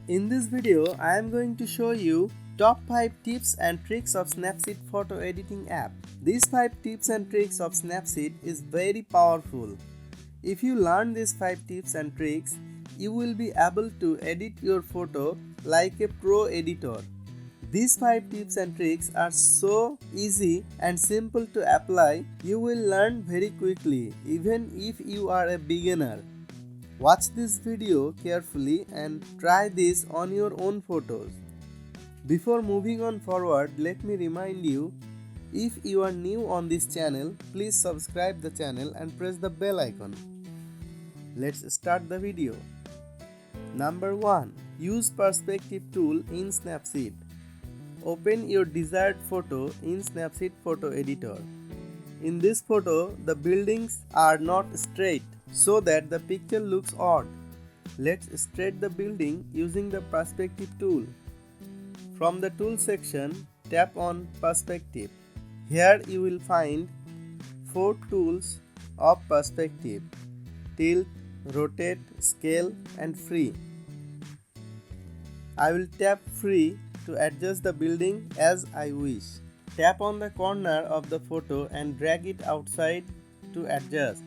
In this video, I am going to show you top 5 tips and tricks of Snapseed photo editing app. These 5 tips and tricks of Snapseed is very powerful. If you learn these 5 tips and tricks, you will be able to edit your photo like a pro editor. These 5 tips and tricks are so easy and simple to apply, you will learn very quickly even if you are a beginner. Watch this video carefully and try this on your own photos. Before moving on forward, let me remind you, if you are new on this channel, please subscribe the channel and press the bell icon. Let's start the video. Number 1. Use perspective tool in Snapseed. Open your desired photo in Snapseed photo editor. In this photo, the buildings are not straight, so that the picture looks odd. Let's straighten the building using the perspective tool. From the tool section, tap on perspective. Here you will find 4 tools of perspective: tilt, rotate, scale and free. I will tap free to adjust the building as I wish. Tap on the corner of the photo and drag it outside to adjust.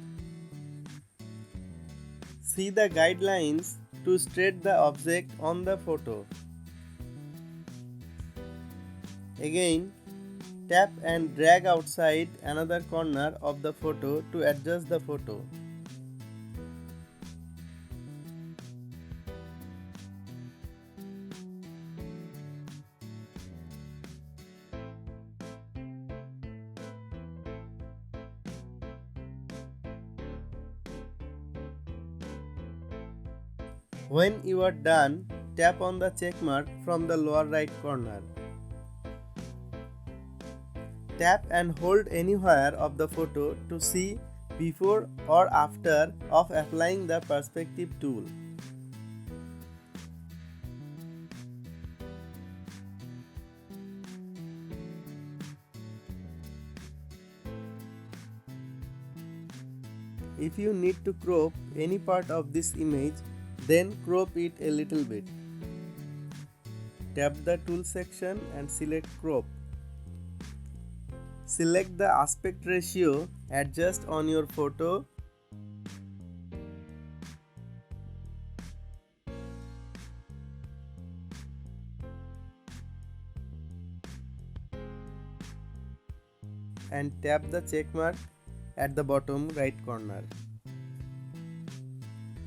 See the guidelines to straighten the object on the photo. Again, tap and drag outside another corner of the photo to adjust the photo. When you are done, tap on the check mark from the lower right corner. Tap and hold anywhere of the photo to see before or after of applying the perspective tool. If you need to crop any part of this image, then crop it a little bit. Tap the tool section and select crop. Select the aspect ratio, adjust on your photo. And tap the check mark at the bottom right corner.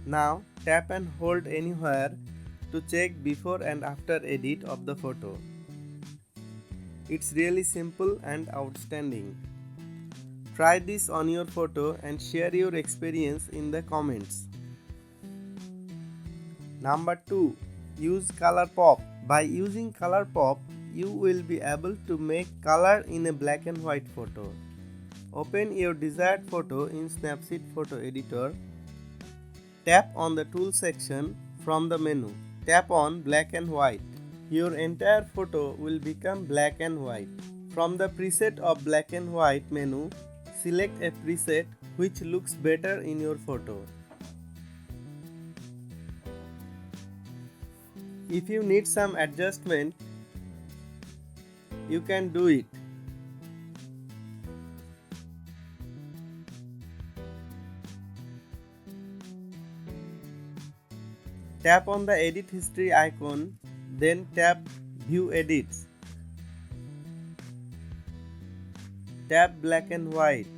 Now tap and hold anywhere to check before and after edit of the photo. It's really simple and outstanding. Try this on your photo and share your experience in the comments. Number 2. Use color pop. By using color pop, you will be able to make color in a black and white photo. Open your desired photo in Snapseed photo editor. Tap on the tool section from the menu. Tap on black and white. Your entire photo will become black and white. From the preset of black and white menu, select a preset which looks better in your photo. If you need some adjustment, you can do it. Tap on the edit history icon, then tap view edits. Tap black and white.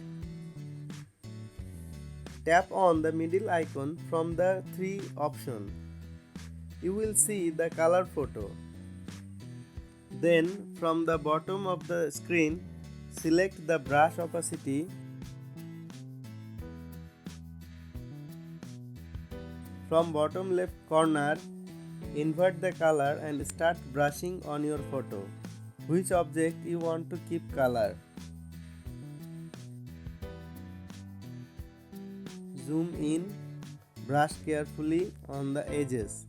Tap on the middle icon from the 3 options. You will see the color photo. Then from the bottom of the screen, select the brush opacity. From bottom left corner, invert the color and start brushing on your photo. Which object you want to keep color. Zoom in, brush carefully on the edges.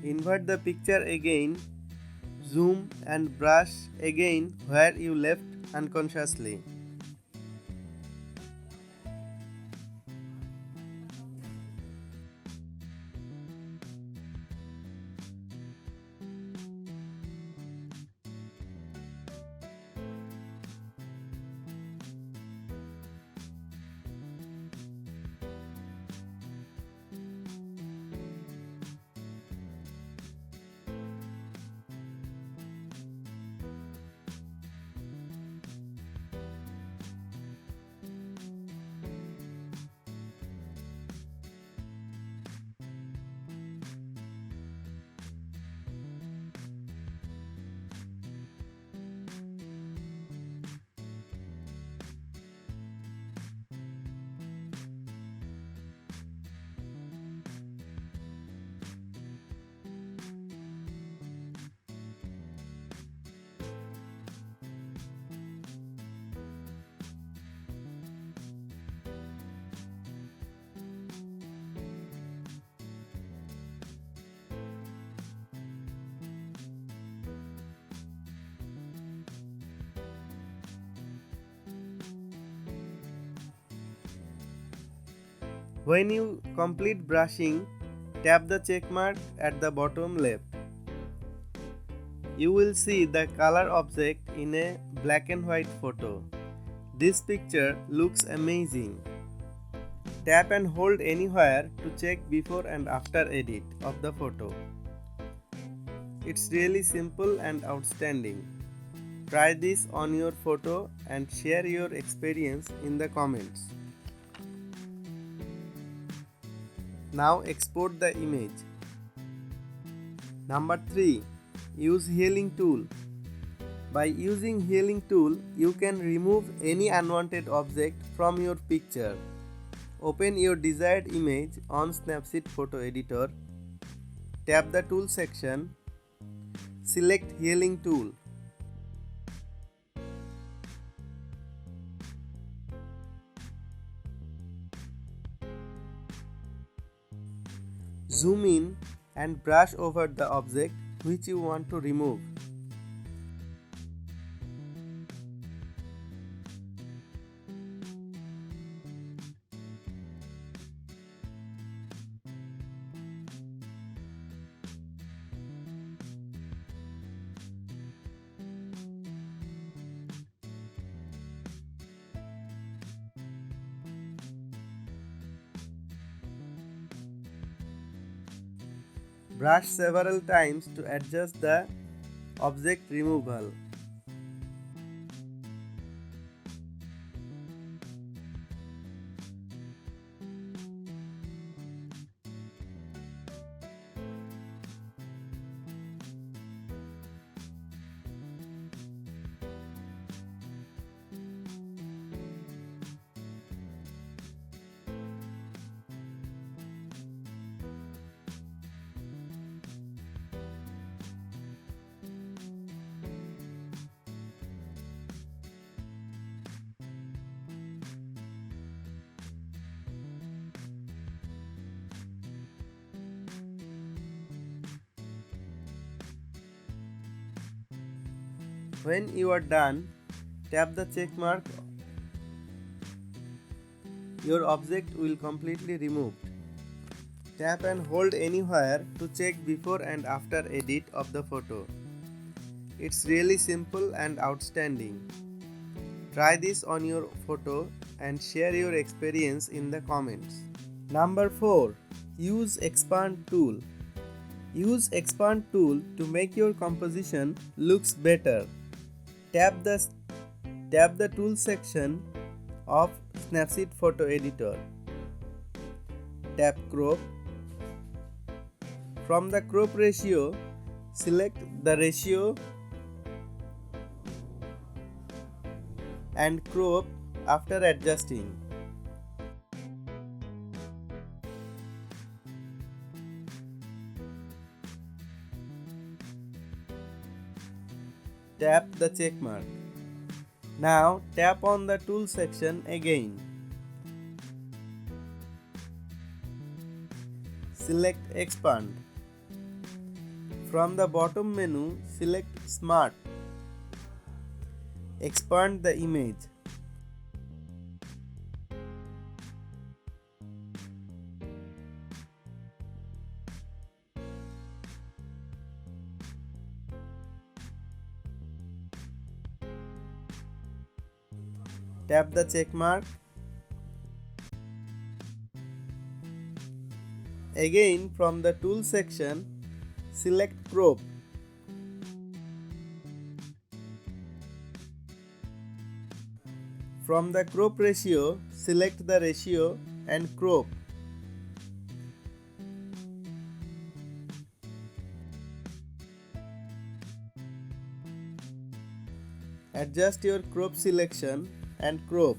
Invert the picture again, zoom and brush again where you left unconsciously. When you complete brushing, tap the check mark at the bottom left. You will see the color object in a black and white photo. This picture looks amazing. Tap and hold anywhere to check before and after edit of the photo. It's really simple and outstanding. Try this on your photo and share your experience in the comments. Now export the image. Number 3. Use healing tool. By using healing tool, you can remove any unwanted object from your picture. Open your desired image on Snapseed photo editor. Tap the tool section. Select healing tool. Zoom in and brush over the object which you want to remove. Brush several times to adjust the object removal. When you are done, tap the check mark. Your object will completely removed. Tap and hold anywhere to check before and after edit of the photo. It's really simple and outstanding. Try this on your photo and share your experience in the comments. Number 4. Use expand tool. Use expand tool to make your composition looks better. Tap the tool section of Snapseed photo editor. Tap crop. From the crop ratio, select the ratio and crop after adjusting. Tap the check mark. Now tap on the tool section again. Select expand. From the bottom menu, select Smart. Expand the image. Tap the check mark. Again, from the tool section, select Crop. From the crop ratio, select the ratio and crop. Adjust your crop selection and crop.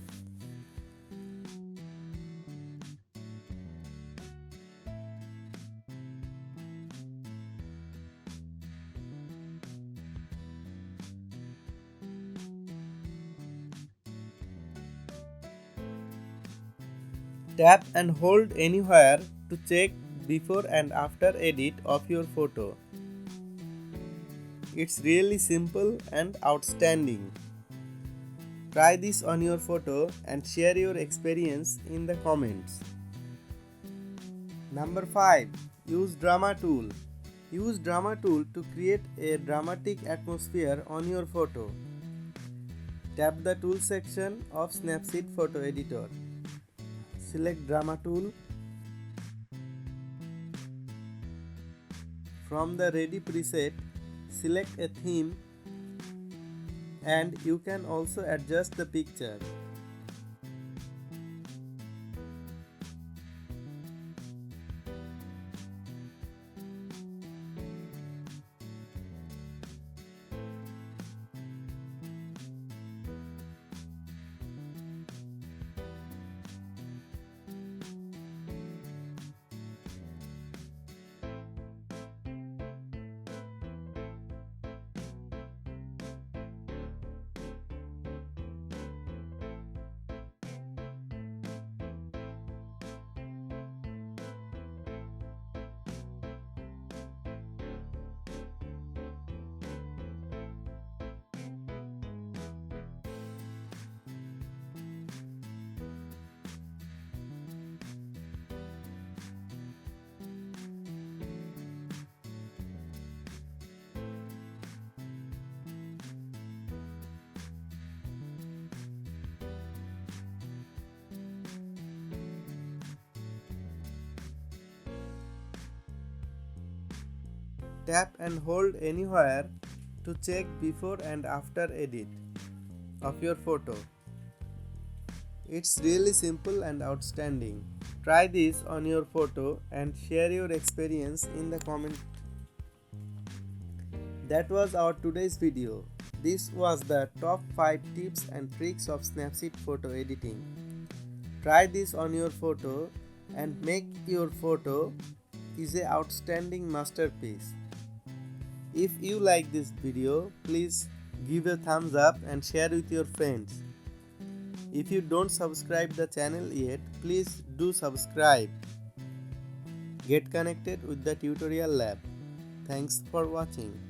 Tap and hold anywhere to check before and after edit of your photo. It's really simple and outstanding. Try this on your photo and share your experience in the comments. Number 5. Use Drama tool. Use Drama tool to create a dramatic atmosphere on your photo. Tap the tool section of Snapseed photo editor. Select Drama tool. From the ready preset, select a theme and you can also adjust the picture. Tap and hold anywhere to check before and after edit of your photo. It's really simple and outstanding. Try this on your photo and share your experience in the comment. That was our today's video. This was the top 5 tips and tricks of Snapseed photo editing. Try this on your photo and make your photo is an outstanding masterpiece. If you like this video, please give a thumbs up and share with your friends. If you don't subscribe the channel yet, please do subscribe. Get connected with the tutorial lab. Thanks for watching.